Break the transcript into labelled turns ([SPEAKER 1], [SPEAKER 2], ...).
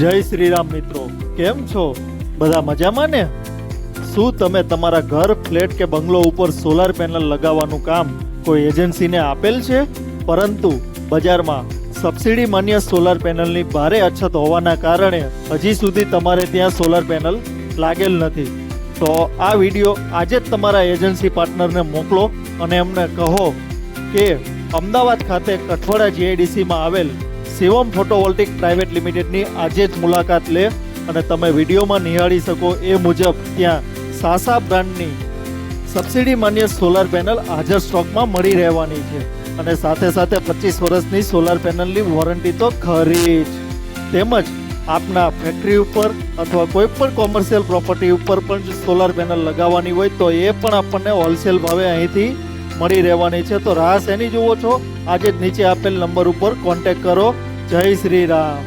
[SPEAKER 1] જય શ્રી રામ મિત્રો, કેમ છો? બધા મજામાં ને? શું તમે તમારા ઘર, ફ્લેટ કે બંગલો ઉપર સોલાર પેનલ લગાવવાનું કામ કોઈ એજન્સીને આપેલ છે, પરંતુ બજારમાં સબસિડી માન્ય સોલાર પેનલની ભારે અછત હોવાના કારણે હજી સુધી તમારે ત્યાં સોલાર પેનલ લાગેલ નથી? તો આ વિડીયો આજે જ તમારા એજન્સી પાર્ટનરને મોકલો અને એમને કહો કે અમદાવાદ ખાતે કઠવાડા જીઆઈડીસીમાં આવેલ શિવમ ફોટોવોલ્ટિક પ્રાઇવેટ લિમિટેડની આજે જ મુલાકાત લે અને તમે વિડીયોમાં નિહાળી શકો એ મુજબ ત્યાં સાસા બ્રાન્ડની સબસિડી માન્ય સોલાર પેનલ હાજર સ્ટોકમાં મળી રહેવાની છે અને સાથે સાથે 25 વર્ષની સોલાર પેનલની વોરંટી તો ખરી જ. તેમજ આપના ફેક્ટરી ઉપર અથવા કોઈ પણ કોમર્શિયલ પ્રોપર્ટી ઉપર પણ સોલાર પેનલ લગાવવાની હોય તો એ પણ આપણને હોલસેલ ભાવે અહીંથી મળી રહેવાની છે. તો રાહ શેની જુઓ છો? આજે જ નીચે આપેલ નંબર ઉપર કોન્ટેક્ટ કરો. જય શ્રી રામ.